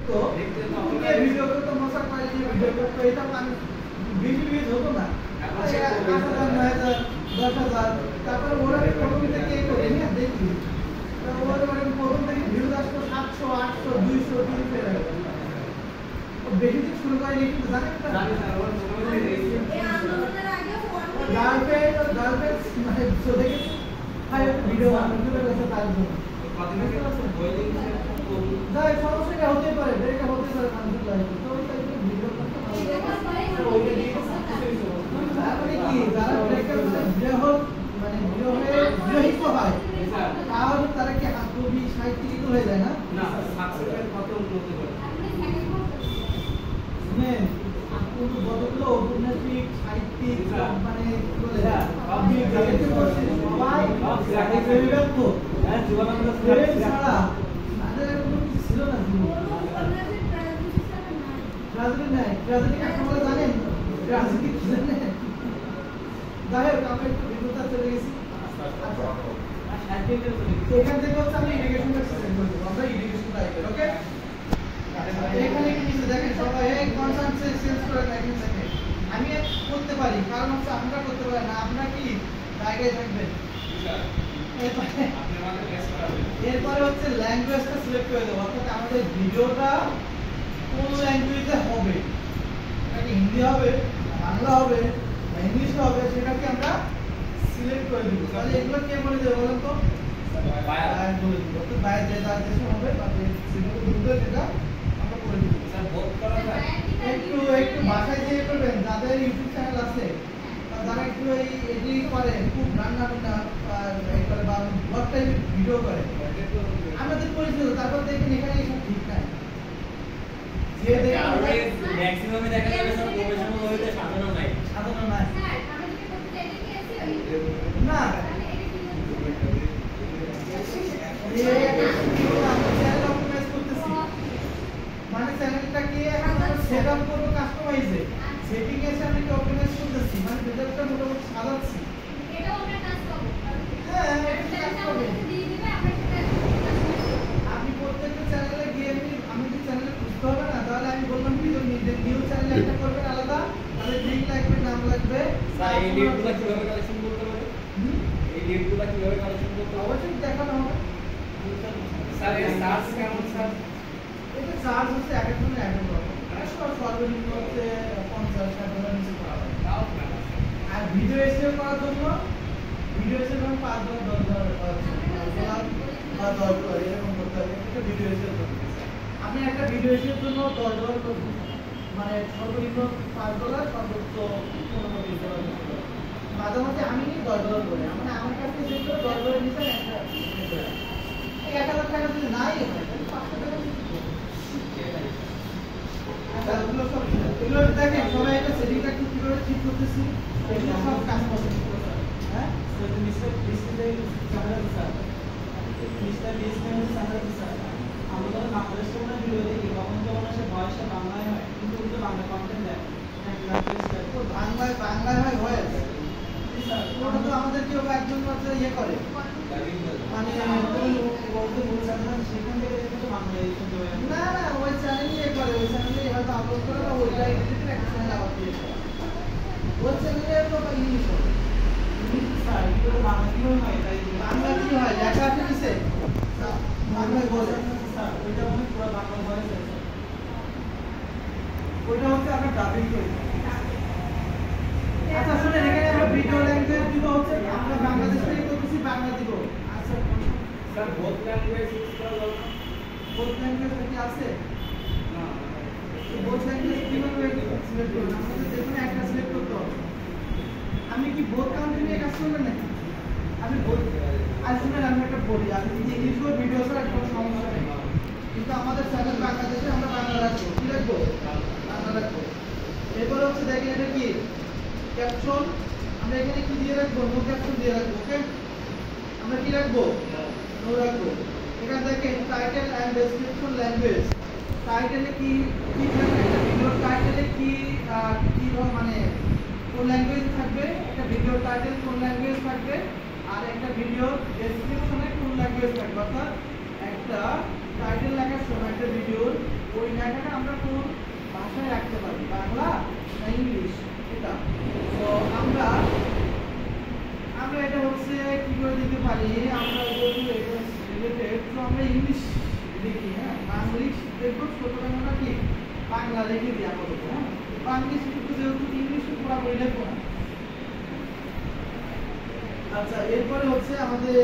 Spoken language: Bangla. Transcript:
তো তুমি ভিডিও করতে মশা পাইলে ভিডিও করতে এটা মানে বেশি ভিউজ হতো না। 8,000 9,000 10,000 তারপরে ওরা প্রথম থেকে করে না দেখি তো ওরা মানে প্রথম থেকে ভিউজ আসতো 700 800 200 300 এরকম। ও বেশি দিন শুরু করে নাকি কিন্তু জানেন না জানি না ওর মোটামুটি এই আন্দোলনের আগে গার্লফ্রেন্ড মানে সো দেখে ভাই ভিডিও বানানোর জন্য তার জন্য কতদিন আগে বই লিখছে যাই সমস্যা হতে পারে এটা হতে পারে মানুষের লাইফে তো তাই ভিডিও করতে ভালো ওইটা দিয়ে তারপরে কি যারা ব্রেকআপ বিয়ে হোক মানে বিয়ে হয়ে বিবাহিত হয় তাহলে তারা কি কবি সাহিত্যিক হয়ে যায় না না সাকসেসের কত উন্নতি করে শুনেন আপনি তো বড়গুলো ঔপন্যাসিক সাহিত্যিক মানে কি বলে আপনি গাইতে করছেন সবাই যাকে প্রেমিকাত তো হ্যাঁ জীবনানন্দ প্রেম ছাড়া তাদের কোনো কিছু ছিল না রাজনীতি নাই রাজনীতি কাকে বলে জানেন রাজনীতি কি জানেন যাই হোক আমরা একটু বিদ্যুৎ চলে গেছি এখান থেকে হচ্ছে আমি ইরিগেশনটা সিস্টেম করে দেবো আমরা ইরিগেশন টাইপের ওকে এখানে কি নিচে দেখেন সবাই এই কনসেন্ট চেঞ্জ করে দেখেন দেখেন আমি করতে পারি কারণ হচ্ছে আমরা করতে পারি না আপনারা কি জায়গায় থাকবেন এরপরে হচ্ছে ল্যাঙ্গুয়েজটা সিলেক্ট করে দেবো অর্থাৎ আমাদের ভিডিওটা কোন ল্যাঙ্গুয়েজে হবে এটা কি হিন্দি হবে বাংলা হবে ইংলিশ হবে সেটাকে আমরা সিলেক্ট করে দিব তাহলে এগুলো কে বলে দেব বলেন তো বায়ার বলে দিব তো বায়ার যে তার দেশে হবে তাতে সিলেক্ট করবে যেটা আমরা করে দিব স্যার বোধ করা যায় একটু ভাষায় দিয়ে করবেন যাদের ইউটিউব চ্যানেল আছে যারা একটু এই এডিটিং করে খুব রান্না বান্না করে বা ব্লগ টাইপের ভিডিও করে আমাদের পরিচিত তারপর দেখেন এখানে এসব ঠিক নাই যে ম্যাক্সিমামে দেখা যাবে সব প্রফেশনাল হইতে সাধারণ নাই স্যার আমি যদি করতে চাই কি আছে না মানে চ্যানেলটাকে আমরা সেটআপ করব কাস্টমাইজে সেটিং এসে আমি কি অপটিমাইজ করতেছি মানে ভিডিওটা মোটামুটি সাজাচ্ছি এটাও আমরা কাজ করব হ্যাঁ এটা কাজ করব দিয়ে দিবে আমরা সেটা আপনি প্রত্যেকটা চ্যানেলে গিয়ে আমি যদি চ্যানেলে খুঁজতে হবে না তাহলে আমি বললাম ভিডিও নিউ চ্যানেল একটা করবেন আলাদা তাহলে লিংক লাগবে নাম লাগবে স্যার এই লিংকগুলো কিভাবে কালেকশন করতে হবে এই লিংকগুলো কিভাবে কালেকশন করতে হবে অবশ্যই দেখানো হবে স্যার এই সার্চ কেমন স্যার এটা চার্জ হচ্ছে এক এক জনের এক এক রকম সর্বনিম্ন হচ্ছে 50-60 নিচে করা হয় আর ভিডিও এসিও করার জন্য ভিডিও এসিও যেমন 5 $10 বা $10 এরকম করতে হবে একটা ভিডিও এসিও জন্য আপনি একটা ভিডিও এসিওর জন্য $10 করবেন মানে সর্বনিম্ন $5 সর্বোচ্চ $15-20 মাঝে মাঝে আমি $10 করে মানে আমার কাছে যেগুলো $10 নিতে একটা 1,000 টাকা যদি নাই হয় 500 টাকা এগুলো দেখেন সবাই একটা সেটিংটা কিভাবে ঠিক করতেছি এগুলো সব কাজ করতেছি হ্যাঁ মিস্টার স্যার আমরা বাংলাদেশ থেকে ভিডিও দেখি কখন যখন আসে ভয়েসটা বাংলায় হয় কিন্তু কিন্তু বাংলা কন্টেন্ট দেয় বাংলায় হয় ভয়েস ওটা তো আমাদের কেউ একজন মাত্র ইয়ে করে মানে সেখান থেকে তো বাংলায় না না ওই চ্যানেল ইয়ে করে ওই চ্যানেলে হয়তো আপলোড করে বা ওইটা এডিটেড একটা চ্যানেল আবার দিয়ে ওই চ্যানেলে তো ইংলিশ হবে স্যার এটা তো বাংলা কি হয় তাই বাংলা কি হয় লেখা আছে নিচে বাংলায় বলে স্যার ওইটা মানে পুরো বাংলা ভয়েস আছে ওইটা হচ্ছে আমরা ডাবিং করি আচ্ছা শুনে এখানে আমরা ভিডিও ল্যাঙ্গুয়েজ দিব হচ্ছে আমরা বাংলাদেশ থেকে করতেছি বাংলা দিব আচ্ছা স্যার বোথ ল্যাঙ্গুয়েজ ইউজ করা যাবে না বোথ ল্যাঙ্গুয়েজ কি আছে না বোথ ল্যাঙ্গুয়েজ কিভাবে সিলেক্ট করব আমাদের যেকোনো একটা সিলেক্ট করতে হবে আমি কি বোথ কান্ট্রি নিয়ে কাজ করব নাকি আমি বোথ আসলে আমি একটা বলি আমি ইংলিশ ও ভিডিও ছাড়া কোনো সমস্যা নেই কিন্তু আমাদের চ্যানেল বাংলাদেশে আমরা বাংলা রাখবো কি রাখবো বাংলা রাখবো এরপর হচ্ছে দেখেন এটা কি ক্যাপশন আমরা এখানে কি দিয়ে রাখবো নো ক্যাপশন দিয়ে রাখবো ওকে আমরা কি রাখবো নো রাখবো এখানে দেখেন টাইটেল এন্ড ডেসক্রিপশন ল্যাঙ্গুয়েজ টাইটেলে কি কি থাকবে একটা ভিডিওর টাইটেলে কি মানে কোন ল্যাঙ্গুয়েজ থাকবে একটা ভিডিওর টাইটেল কোন ল্যাঙ্গুয়েজ থাকবে আর একটা ভিডিওর ডেসক্রিপশনে কোন ল্যাঙ্গুয়েজ থাকবে অর্থাৎ একটা টাইটেল লেখার সময় একটা ভিডিওর ওই আমরা কোন ভাষায় রাখতে পারি, বাংলা না ইংলিশ, এটা। তো আমরা এটা হচ্ছে কি করে দিতে পারি, আমরা যেহেতু এটা রিলেটেড, তো আমরা ইংলিশ লিখি। হ্যাঁ, বাংলিশ দেখবো ছোটখাটোটা কি বাংলা লিখে দিই আপাতত। হ্যাঁ, বাংলিশ কিন্তু যেহেতু ইংলিশ পুরোপুরি লিখবো না। আচ্ছা, এরপরে হচ্ছে আমাদের